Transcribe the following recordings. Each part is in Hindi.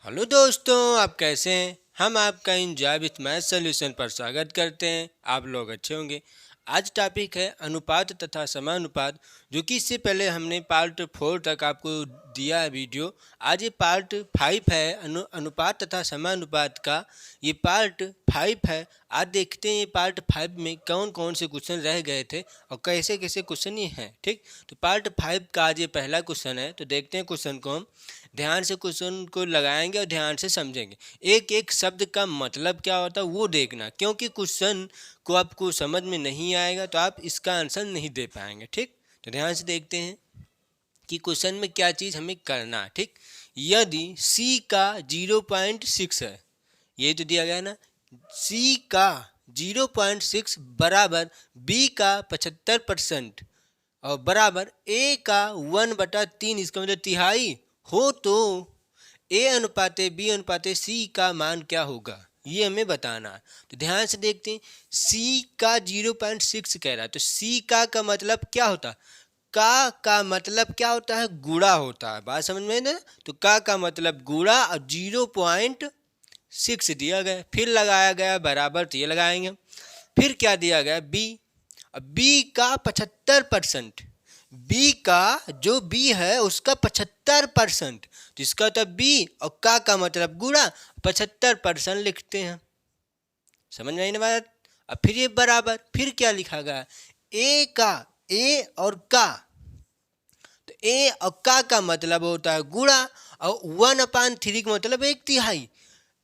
हेलो दोस्तों, आप कैसे हैं। हम आपका एंजॉय विथ मैथ सॉल्यूशन पर स्वागत करते हैं। आप लोग अच्छे होंगे। आज टॉपिक है अनुपात तथा समानुपात, जो कि इससे पहले हमने पार्ट 4 तक आपको दिया है वीडियो। आज ये पार्ट 5 है अनुपात तथा समानुपात का। ये पार्ट 5 है। आज देखते हैं ये पार्ट 5 में कौन कौन से क्वेश्चन रह गए थे और कैसे कैसे क्वेश्चन ये हैं। ठीक, तो पार्ट 5 का आज ये पहला क्वेश्चन है। तो देखते हैं क्वेश्चन को। हम ध्यान से क्वेश्चन को लगाएंगे और ध्यान से समझेंगे। एक एक शब्द का मतलब क्या होता है वो देखना, क्योंकि क्वेश्चन को आपको समझ में नहीं आएगा तो आप इसका आंसर नहीं दे पाएंगे। ठीक, तो ध्यान से देखते हैं कि क्वेश्चन में क्या चीज़ हमें करना है। ठीक, यदि c का 0.6 है, ये तो दिया गया है ना, c का 0.6 बराबर b का 75% और बराबर a का 1/3, इसका मतलब तिहाई हो, तो a अनुपाते b अनुपाते c का मान क्या होगा, ये हमें बताना है। तो ध्यान से देखते हैं, c का 0.6 कह रहा है, तो c का मतलब क्या होता है। का मतलब क्या होता है, गुणा होता है। बात समझ में ना। तो का मतलब गुणा और 0.6 दिया गया, फिर लगाया गया बराबर, तो ये लगाएंगे। फिर क्या दिया गया, b, बी का 75%, बी का जो बी है उसका 75%, तो इसका तो बी और का मतलब गुणा 75% लिखते हैं। समझ में आई ना बात। अब फिर ये बराबर, फिर क्या लिखा गया, ए का, ए और का, तो ए और का मतलब होता है गुणा और 1/3 का मतलब 1/3।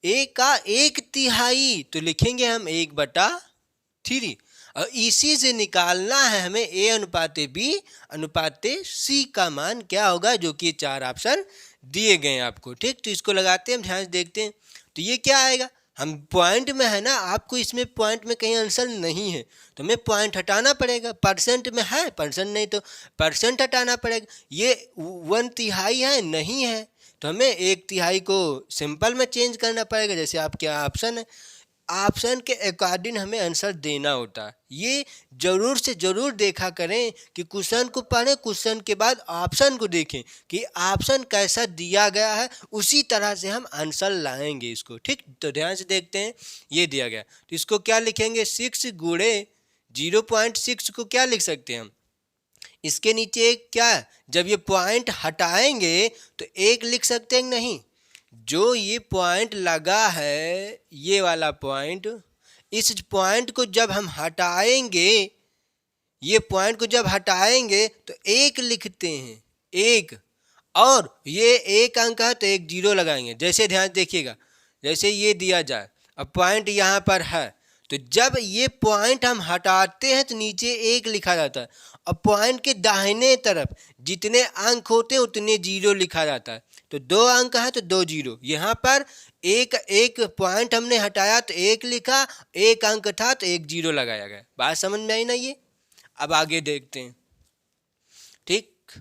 ए का 1/3 तो लिखेंगे हम 1/3, और इसी से निकालना है हमें ए अनुपाते बी अनुपाते सी का मान क्या होगा, जो कि 4 ऑप्शन दिए गए हैं आपको। ठीक, तो इसको लगाते हैं, हम ध्यान से देखते हैं। तो ये क्या आएगा, हम पॉइंट में है ना, आपको इसमें पॉइंट में कहीं आंसर नहीं है तो हमें पॉइंट हटाना पड़ेगा। परसेंट में है, परसेंट नहीं तो परसेंट हटाना पड़ेगा। ये 1/3 है, नहीं है तो हमें 1/3 को सिंपल में चेंज करना पड़ेगा। जैसे आपके ऑप्शन है, ऑप्शन के अकॉर्डिंग हमें आंसर देना होता है। ये जरूर से जरूर देखा करें कि क्वेश्चन को पढ़ें, क्वेश्चन के बाद ऑप्शन को देखें कि ऑप्शन कैसा दिया गया है, उसी तरह से हम आंसर लाएंगे इसको। ठीक, तो ध्यान से देखते हैं, ये दिया गया तो इसको क्या लिखेंगे, 6 गुणे 0.6 को क्या लिख सकते हैं हम, इसके नीचे एक क्या है, जब ये पॉइंट हटाएंगे तो एक लिख सकते हैं नहीं, जो ये पॉइंट लगा है, ये वाला पॉइंट, इस पॉइंट को जब हम हटाएंगे, ये पॉइंट को जब हटाएंगे तो एक लिखते हैं, एक, और ये एक अंक है तो एक जीरो लगाएंगे। जैसे ध्यान देखिएगा, जैसे ये दिया जाए, अब पॉइंट यहाँ पर है, तो जब ये पॉइंट हम हटाते हैं तो नीचे एक लिखा जाता है, और पॉइंट के दाहिने तरफ जितने अंक होते हैं उतने जीरो लिखा जाता है। तो 2 अंक है तो 2 जीरो, यहाँ पर एक पॉइंट हमने हटाया तो एक लिखा, एक अंक था तो एक जीरो लगाया गया। बात समझ में आई ना ये। अब आगे देखते हैं। ठीक,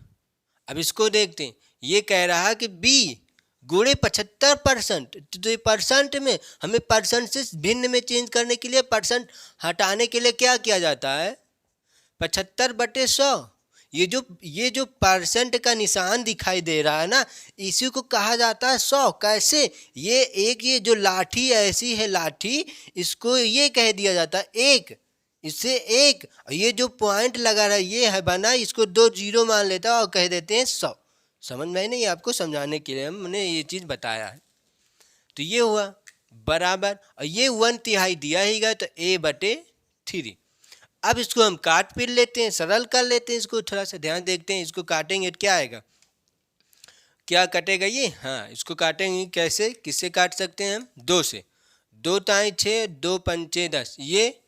अब इसको देखते हैं, ये कह रहा है कि बी गुणे 75%, तो ये परसेंट में हमें परसेंट से भिन्न में चेंज करने के लिए, परसेंट हटाने के लिए क्या किया जाता है, 75/100। ये जो परसेंट का निशान दिखाई दे रहा है ना, इसी को कहा जाता है 100। कैसे, ये जो लाठी ऐसी है लाठी, इसको ये कह दिया जाता है एक, इससे एक, ये जो पॉइंट लगा रहा है ये है बना, इसको 2 जीरो मान लेता है और कह देते हैं 100। समझ में नहीं, आपको समझाने के लिए हमने ये चीज़ बताया है। तो ये हुआ बराबर, और ये 1/3 दिया ही गया तो a/3। अब इसको हम काट पीट लेते हैं, सरल कर लेते हैं इसको। थोड़ा सा ध्यान देखते हैं, इसको काटेंगे तो क्या आएगा, क्या कटेगा ये, हाँ इसको काटेंगे कैसे, किससे काट सकते हैं हम, 2 से। 2 ताई 6, 2 पंचे 10, ये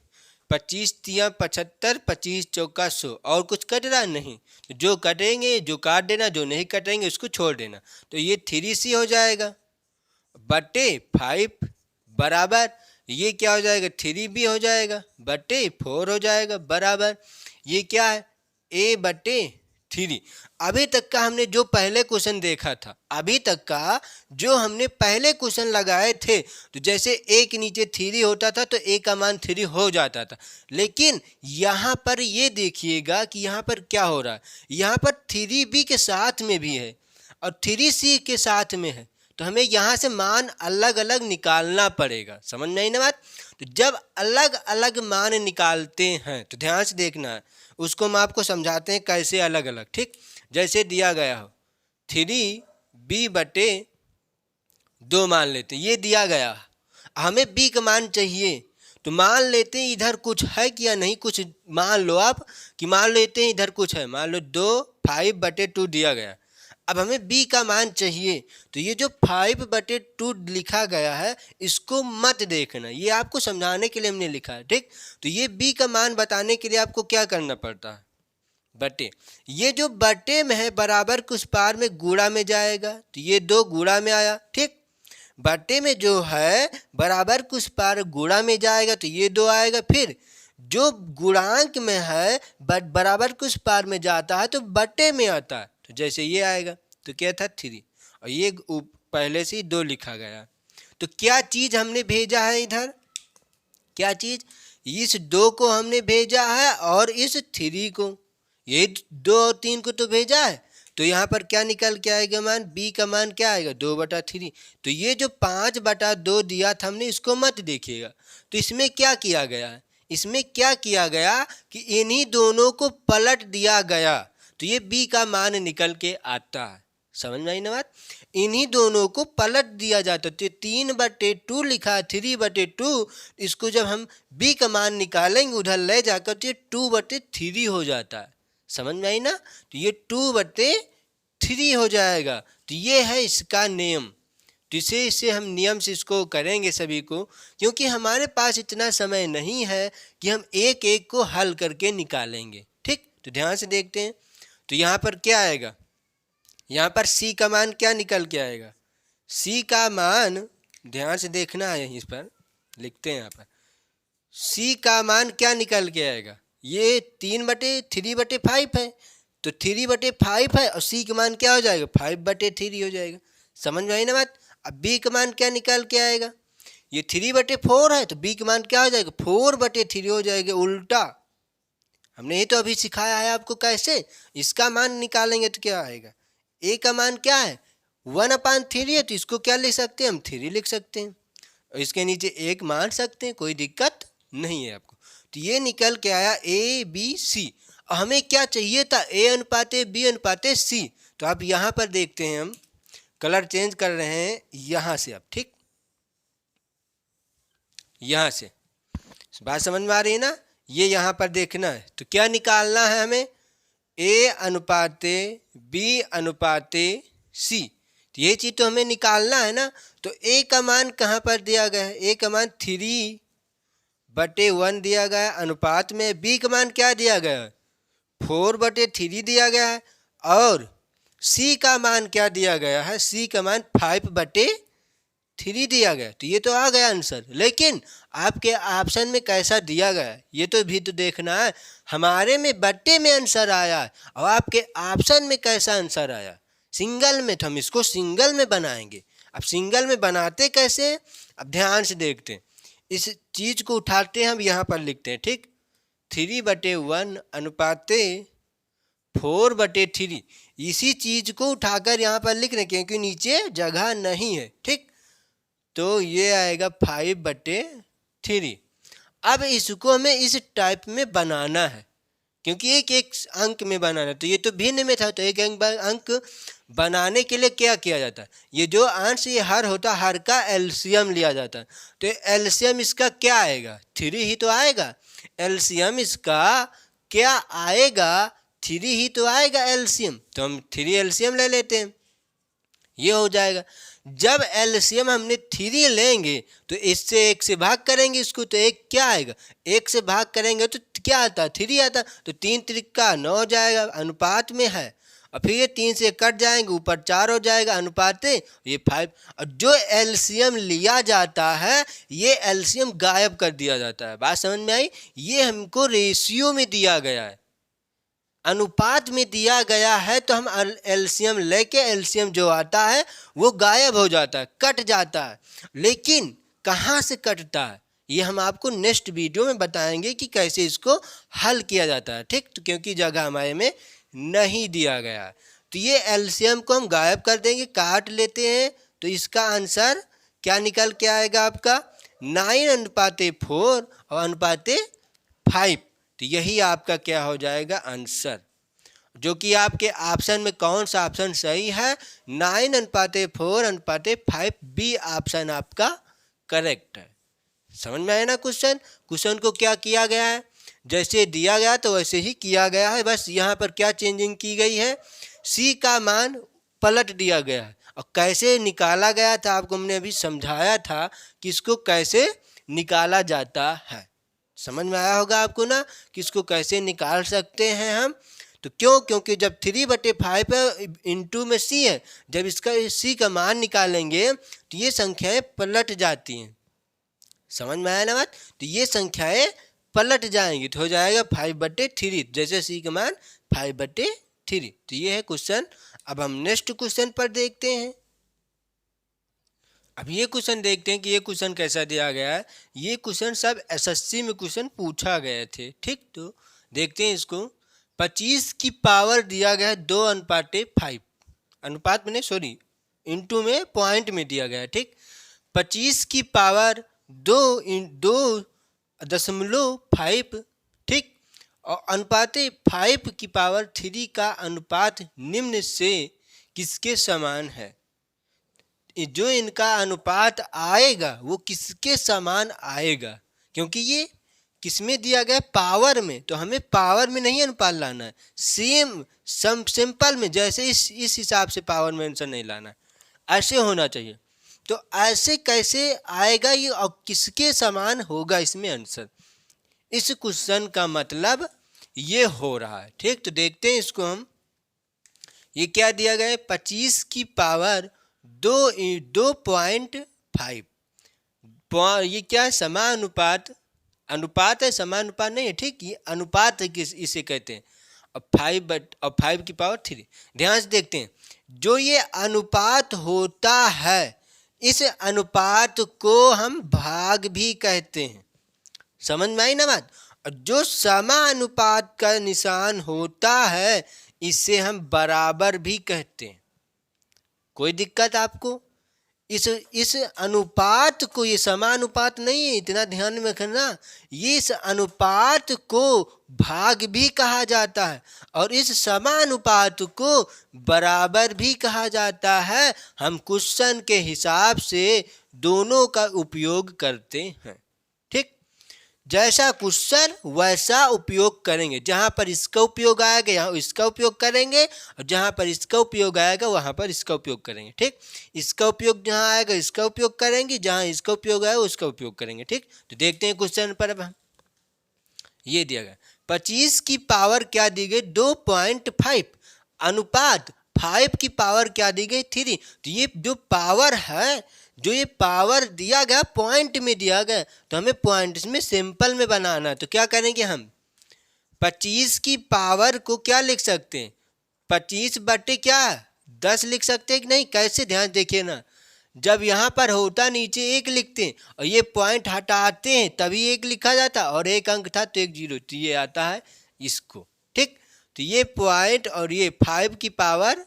25 तिया 75, 25 चौका 100, और कुछ कट रहा नहीं, तो जो कटेंगे जो काट देना, जो नहीं कटेंगे उसको छोड़ देना। तो ये 3c हो जाएगा बटे 5 बराबर, ये क्या हो जाएगा, 3b हो जाएगा बटे 4 हो जाएगा बराबर, ये क्या है, a/3। अभी तक का हमने जो पहले क्वेश्चन देखा था, अभी तक का जो हमने पहले क्वेश्चन लगाए थे, तो जैसे a के नीचे 3 होता था तो a का मान 3 हो जाता था। लेकिन यहाँ पर ये देखिएगा कि यहाँ पर क्या हो रहा है, यहाँ पर 3b के साथ में भी है और 3c के साथ में है, तो हमें यहाँ से मान अलग अलग निकालना पड़ेगा। समझ में आई ना बात? तो जब अलग अलग मान निकालते हैं तो ध्यान से देखना है, उसको हम आपको समझाते हैं कैसे अलग अलग। ठीक, जैसे दिया गया हो 3b/2 मान लेते हैं, ये दिया गया, हमें b का मान चाहिए। तो मान लेते हैं इधर कुछ है कि या नहीं, कुछ मान लो आप कि मान लेते हैं इधर कुछ है, मान लो 5/2 दिया गया। अब हमें b का मान चाहिए, तो ये जो 5/2 लिखा गया है इसको मत देखना, ये आपको समझाने के लिए हमने लिखा है। ठीक, तो ये b का मान बताने के लिए आपको क्या करना पड़ता है, बटे, ये जो बटे में है बराबर कुछ पार में गुणा में जाएगा, तो ये 2 गुणा में आया। ठीक, बटे में जो है बराबर कुछ पार गुणा में जाएगा तो ये 2 आएगा। फिर जो गुणांक में है बराबर कुछ पार में जाता है तो बटे में आता है, तो जैसे ये आएगा तो क्या था 3, और ये पहले से ही 2 लिखा गया। तो क्या चीज़ हमने भेजा है इधर, क्या चीज़, इस 2 को हमने भेजा है और इस 3 को, ये 2 और 3 को तो भेजा है। तो यहाँ पर क्या निकल के आएगा मान, b का मान क्या आएगा 2/3। तो ये जो 5/2 दिया था हमने इसको मत देखिएगा, तो इसमें क्या किया गया है, इसमें क्या किया गया कि इन्हीं दोनों को पलट दिया गया, तो ये b का मान निकल के आता है। समझ में आई ना बात, इन्हीं दोनों को पलट दिया जाता है। तो 3/2 लिखा है 3/2, इसको जब हम b का मान निकालेंगे उधर ले जाकर तो ये 2/3 हो जाता है। समझ में आई ना, तो ये 2/3 हो जाएगा। तो ये है इसका नियम, तो इसे हम नियम से इसको करेंगे सभी को, क्योंकि हमारे पास इतना समय नहीं है कि हम एक एक को हल करके निकालेंगे। ठीक, तो ध्यान से देखते हैं। तो यहाँ पर क्या आएगा, यहाँ पर c का मान क्या निकल के आएगा, c का मान ध्यान से देखना है, इस पर लिखते हैं, यहाँ पर c का मान क्या निकल के आएगा, ये 3/5 है, तो 3/5 है और c का मान क्या हो जाएगा 5/3 हो जाएगा। समझ में आई ना बात। अब b का मान क्या निकल के आएगा, ये 3/4 है तो b का मान क्या हो जाएगा 4/3 हो जाएगा। उल्टा हमने ये तो अभी सिखाया है आपको कैसे इसका मान निकालेंगे, तो क्या आएगा, a का मान क्या है 1/3 है, तो इसको क्या लिख सकते हैं हम 3 लिख सकते हैं, और इसके नीचे 1 मान सकते हैं, कोई दिक्कत नहीं है आपको। तो ये निकल के आया ABC। हमें क्या चाहिए था A/B/C। तो आप यहाँ पर देखते हैं, हम कलर चेंज कर रहे हैं यहाँ से अब। ठीक, यहाँ से बात समझ में आ रही है ना, ये यहाँ पर देखना है। तो क्या निकालना है हमें A/B/C, तो ये चीज़ तो हमें निकालना है ना। तो a का मान कहाँ पर दिया गया है, a का मान 3/1 दिया गया है, अनुपात में b का मान क्या दिया गया है 4/3 दिया गया है, और c का मान क्या दिया गया है, c का मान 5/3 दिया गया। तो ये तो आ गया आंसर, लेकिन आपके ऑप्शन में कैसा दिया गया है ये तो भी तो देखना है। हमारे में बट्टे में आंसर आया है और आपके ऑप्शन में कैसा आंसर आया, सिंगल में, तो हम इसको सिंगल में बनाएंगे। अब सिंगल में बनाते कैसे, अब ध्यान से देखते हैं। इस चीज़ को उठाते हैं, हम यहाँ पर लिखते हैं। ठीक, 3/1 अनुपाते 4/3, इसी चीज़ को उठाकर यहाँ पर लिख रहे हैं क्योंकि नीचे जगह नहीं है। ठीक, तो ये आएगा 5/3। अब इसको हमें इस टाइप में बनाना है क्योंकि एक एक अंक में बनाना, तो ये तो भिन्न में था, तो एक अंक बनाने के लिए क्या किया जाता है, ये जो अंश ये हर होता है, हर का एलसीएम लिया जाता है। तो एलसीएम इसका क्या आएगा 3 ही तो आएगा, एलसीएम इसका क्या आएगा 3 ही तो आएगा एलसीएम, तो हम 3 एलसीएम ले लेते हैं, ये हो जाएगा। जब एलसीएम हमने 3 लेंगे तो इससे 1 से भाग करेंगे इसको, तो 1 क्या आएगा, 1 से भाग करेंगे तो क्या आता है 3 आता, तो 3 त्रिका 9 हो जाएगा, अनुपात में है, और फिर ये 3 से कट जाएंगे, ऊपर 4 हो जाएगा, अनुपात ये 5। और जो एलसीएम लिया जाता है ये एलसीएम गायब कर दिया जाता है। बात समझ में आई, ये हमको रेशियो में दिया गया है, अनुपात में दिया गया है, तो हम एलसीएम लेके एलसीएम जो आता है वो गायब हो जाता है, कट जाता है। लेकिन कहाँ से कटता है ये हम आपको नेक्स्ट वीडियो में बताएंगे कि कैसे इसको हल किया जाता है। ठीक, तो क्योंकि जगह हमारे में नहीं दिया गया है, तो ये एलसीएम को हम गायब कर देंगे, काट लेते हैं, तो इसका आंसर क्या निकल के आएगा आपका 9:4 और अनुपाते 5। तो यही आपका क्या हो जाएगा आंसर, जो कि आपके ऑप्शन में कौन सा ऑप्शन सही है, 9:4:5 बी ऑप्शन आपका करेक्ट है। समझ में आया ना क्वेश्चन। क्वेश्चन को क्या किया गया है, जैसे दिया गया तो वैसे ही किया गया है, बस यहाँ पर क्या चेंजिंग की गई है, सी का मान पलट दिया गया है। और कैसे निकाला गया था आपको हमने अभी समझाया था कि इसको कैसे निकाला जाता है। समझ में आया होगा आपको ना कि इसको कैसे निकाल सकते हैं हम। तो क्योंकि जब 3/5 है, इंटू में सी है, जब इसका सी का मान निकालेंगे तो ये संख्याएं पलट जाती हैं। समझ में आया ना बात। तो ये संख्याएं पलट जाएंगी तो हो जाएगा 5/3, जैसे सी का मान 5/3। तो ये है क्वेश्चन। अब हम नेक्स्ट क्वेश्चन पर देखते हैं। अब ये क्वेश्चन देखते हैं कि ये क्वेश्चन कैसा दिया गया है। ये क्वेश्चन सब एसएससी में क्वेश्चन पूछा गए थे, ठीक। तो देखते हैं इसको। 25 की पावर दिया गया है 2:5, अनुपात में सॉरी इंटू में पॉइंट में दिया गया है, ठीक। 25 की पावर 2.5, ठीक। और अनुपाते 5 की पावर 3 का अनुपात निम्न से किसके समान है। जो इनका अनुपात आएगा वो किसके समान आएगा, क्योंकि ये किसमें दिया गया, पावर में। तो हमें पावर में नहीं अनुपात लाना है, सिंपल में, जैसे इस हिसाब से पावर में आंसर नहीं लाना है, ऐसे होना चाहिए। तो ऐसे कैसे आएगा ये और किसके समान होगा इसमें आंसर। इस क्वेश्चन का मतलब ये हो रहा है, ठीक। तो देखते हैं इसको हम। ये क्या दिया गया है, 25 की पावर 2.5, ये क्या है, समानुपात, अनुपात है, समानुपात नहीं है, ठीक। ये अनुपात है, किस इसे कहते हैं। और 5 की पावर 3। ध्यान से देखते हैं, जो ये अनुपात होता है इस अनुपात को हम भाग भी कहते हैं। समझ में आई ना बात। और जो समानुपात का निशान होता है इसे हम बराबर भी कहते हैं। कोई दिक्कत आपको। इस अनुपात को, ये समानुपात नहीं है, इतना ध्यान में रखना, ये इस अनुपात को भाग भी कहा जाता है और इस समानुपात को बराबर भी कहा जाता है। हम क्वेश्चन के हिसाब से दोनों का उपयोग करते हैं, ठीक। जैसा क्वेश्चन वैसा उपयोग करेंगे। जहाँ पर इसका उपयोग आएगा यहाँ इसका उपयोग करेंगे, और जहाँ पर इसका उपयोग आएगा वहाँ पर इसका उपयोग करेंगे, ठीक। इसका उपयोग जहाँ आएगा इसका उपयोग करेंगे, जहाँ इसका उपयोग आएगा उसका उपयोग करेंगे, ठीक। तो देखते हैं क्वेश्चन पर। अब हम ये दिया गया 25 की पावर क्या दी गई 2.5, अनुपात 5 की पावर क्या दी गई 3। तो ये जो पावर है, जो ये पावर दिया गया पॉइंट में दिया गया, तो हमें पॉइंट्स में सिंपल में बनाना है। तो क्या करेंगे हम, 25 की पावर को क्या लिख सकते हैं, 25/10 लिख सकते हैं कि नहीं। कैसे, ध्यान देखिए ना, जब यहाँ पर होता नीचे 1 लिखते हैं और ये पॉइंट हटाते हैं तभी 1 लिखा जाता, और 1 अंक था तो 1 0, तो ये आता है इसको, ठीक। तो ये पॉइंट और ये 5 की पावर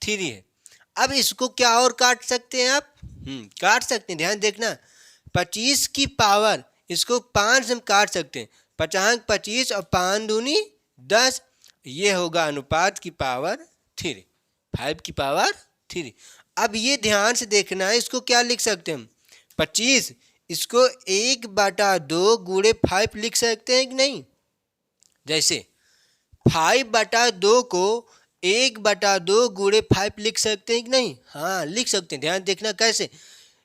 3 है। अब इसको क्या और काट सकते हैं आप, काट सकते हैं, ध्यान देखना। 25 की पावर इसको 5 से हम काट सकते हैं, 5 25 और 5 दूनी 10, ये होगा अनुपात की पावर 3, 5 की पावर 3। अब ये ध्यान से देखना है, इसको क्या लिख सकते हैं हम, 25 इसको 1/2 गुणे 5 लिख सकते हैं कि नहीं। जैसे 5/2 को 1/2 गुणे 5 लिख सकते हैं कि नहीं। हाँ लिख सकते हैं, ध्यान देखना कैसे,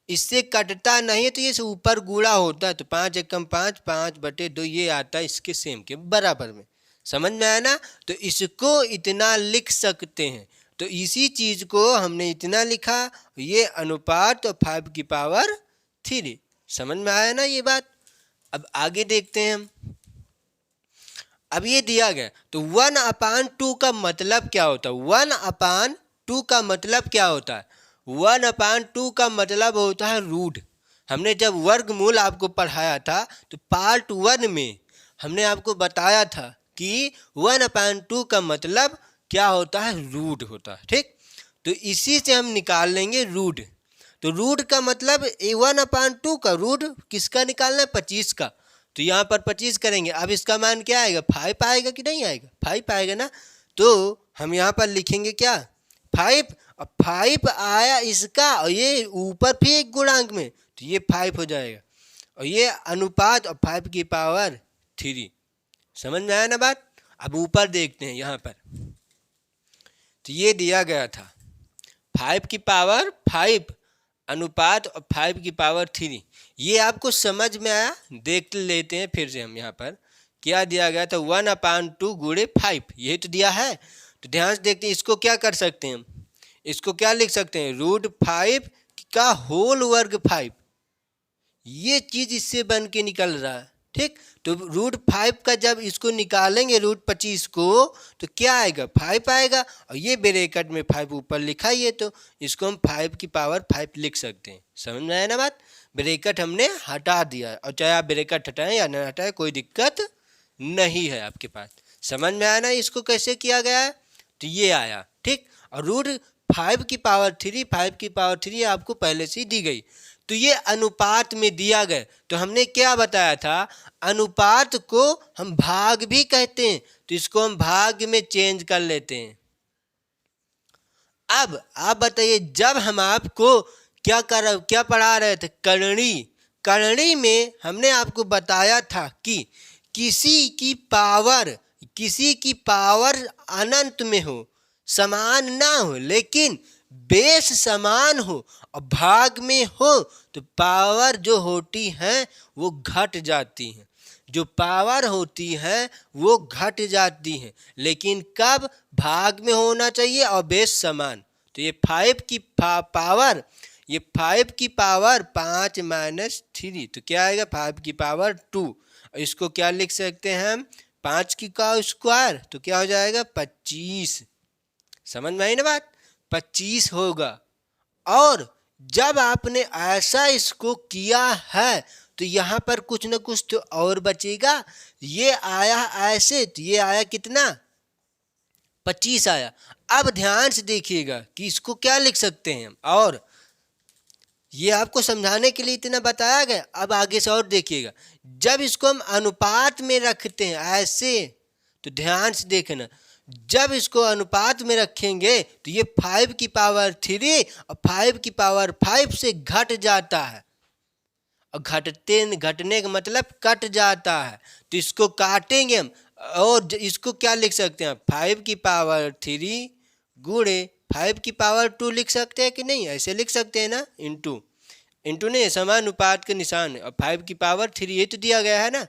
इससे कटता नहीं है तो ये ऊपर गुणा होता है, तो 5 एकम 5, 5/2 ये आता है इसके सेम के बराबर में। समझ में आया ना। तो इसको इतना लिख सकते हैं। तो इसी चीज़ को हमने इतना लिखा, ये अनुपात और 5 की पावर 3। समझ में आया ना ये बात। अब आगे देखते हैं हम। अब ये दिया गया तो 1/2 का मतलब क्या होता है, 1/2 का मतलब क्या होता है, 1/2 का मतलब होता है रूट। हमने जब वर्गमूल आपको पढ़ाया था तो पार्ट 1 में हमने आपको बताया था कि 1/2 का मतलब क्या होता है, रूट होता है, ठीक। तो इसी से हम निकाल लेंगे रूट। तो रूट का मतलब 1/2 का रूट किसका निकालना है, 25 का। तो यहाँ पर 25 करेंगे, अब इसका मान क्या आएगा, 5 आएगा कि नहीं आएगा, 5 आएगा ना। तो हम यहाँ पर लिखेंगे क्या, 5। अब 5 आया इसका, और ये ऊपर भी एक गुणांक में, तो ये 5 हो जाएगा। और ये अनुपात और 5 की पावर 3। समझ में आया ना बात। अब ऊपर देखते हैं यहाँ पर, तो ये दिया गया था 5 की पावर 5 अनुपात और 5 की पावर 3। ये आपको समझ में आया। देख लेते हैं फिर से हम यहाँ पर क्या दिया गया था, 1/2 गुणे 5, यही तो दिया है। तो ध्यान से देखते हैं, इसको क्या कर सकते हैं हम, इसको क्या लिख सकते हैं, √5 का होल वर्ग 5। ये चीज़ इससे बन के निकल रहा है, ठीक। तो √5 का जब इसको निकालेंगे √25 को, तो क्या आएगा, 5 आएगा। और ये ब्रैकेट में 5 ऊपर लिखा ही है, तो इसको हम 5 की पावर 5 लिख सकते हैं। समझ में आया ना बात। ब्रैकेट हमने हटा दिया, और चाहे आप ब्रैकेट हटाएं या न हटाएं कोई दिक्कत नहीं है आपके पास। समझ में आया ना इसको कैसे किया गया है। तो ये आया, ठीक। और √5 की पावर 3, 5 की पावर 3 आपको पहले से ही दी गई। तो ये अनुपात में दिया गया। तो हमने क्या बताया था, अनुपात को हम भाग भी कहते हैं, तो इसको हम भाग में चेंज कर लेते हैं। अब आप बताइए, जब हम आपको क्या पढ़ा रहे थे, करणी में हमने आपको बताया था कि किसी की पावर अनंत में हो, समान ना हो, लेकिन बेस समान हो और भाग में हो, तो पावर जो होती है वो घट जाती है। जो पावर होती है वो घट जाती है, लेकिन कब, भाग में होना चाहिए और बेस समान। तो ये 5 की पावर, ये 5 की पावर 5 - 3, तो क्या आएगा, 5 की पावर 2। इसको क्या लिख सकते हैं हम, 5 की का स्क्वायर, तो क्या हो जाएगा, 25। समझ में आई ना बात, 25 होगा। और जब आपने ऐसा इसको किया है, तो यहाँ पर कुछ न कुछ तो और बचेगा। ये आया ऐसे, तो ये आया कितना, 25 आया। अब ध्यान से देखिएगा कि इसको क्या लिख सकते हैं हम, और ये आपको समझाने के लिए इतना बताया गया। अब आगे से और देखिएगा, जब इसको हम अनुपात में रखते हैं ऐसे, तो ध्यान से देखना, जब इसको अनुपात में रखेंगे तो ये 5 की पावर 3 और 5 की पावर 5 से घट जाता है। और घटने का मतलब कट जाता है। तो इसको काटेंगे हम, और इसको क्या लिख सकते हैं, 5 की पावर 3 गुणे 5 की पावर 2 लिख सकते हैं कि नहीं, ऐसे लिख सकते हैं ना, इंटू नहीं, समानुपात के निशान, और 5 की पावर 3 ये तो दिया गया है ना।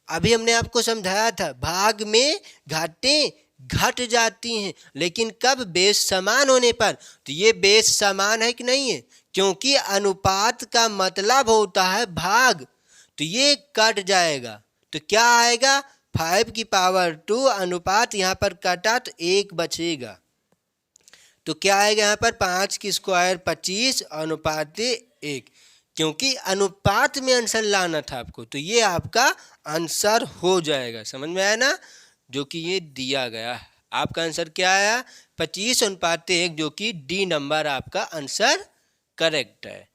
अभी हमने आपको समझाया था, भाग में घाटें घट जाती हैं, लेकिन कब, बेस समान होने पर। तो ये बेस समान है कि नहीं है, क्योंकि अनुपात का मतलब होता है भाग, तो ये कट जाएगा। तो क्या आएगा, 5 की पावर 2 अनुपात, यहाँ पर कटा तो 1 बचेगा। तो क्या आएगा यहाँ पर, 5 की स्क्वायर 25 अनुपात 1, क्योंकि अनुपात में आंसर लाना था आपको, तो ये आपका आंसर हो जाएगा। समझ में आया ना, जो कि ये दिया गया है। आपका आंसर क्या आया, 25 अनुपात 1, जो कि डी नंबर आपका आंसर करेक्ट है।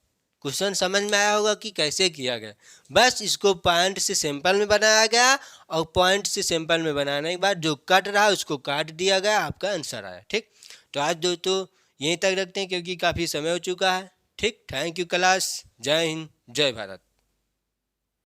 क्वेश्चन समझ में आया होगा कि कैसे किया गया। बस इसको पॉइंट से सिंपल में बनाया गया, और पॉइंट से सिंपल में बनाने के बाद जो कट रहा उसको काट दिया गया, आपका आंसर आया। ठीक, तो आज दोस्तों यहीं तक रखते हैं, क्योंकि काफ़ी समय हो चुका है। ठीक, थैंक यू क्लास। जय हिंद, जय भारत।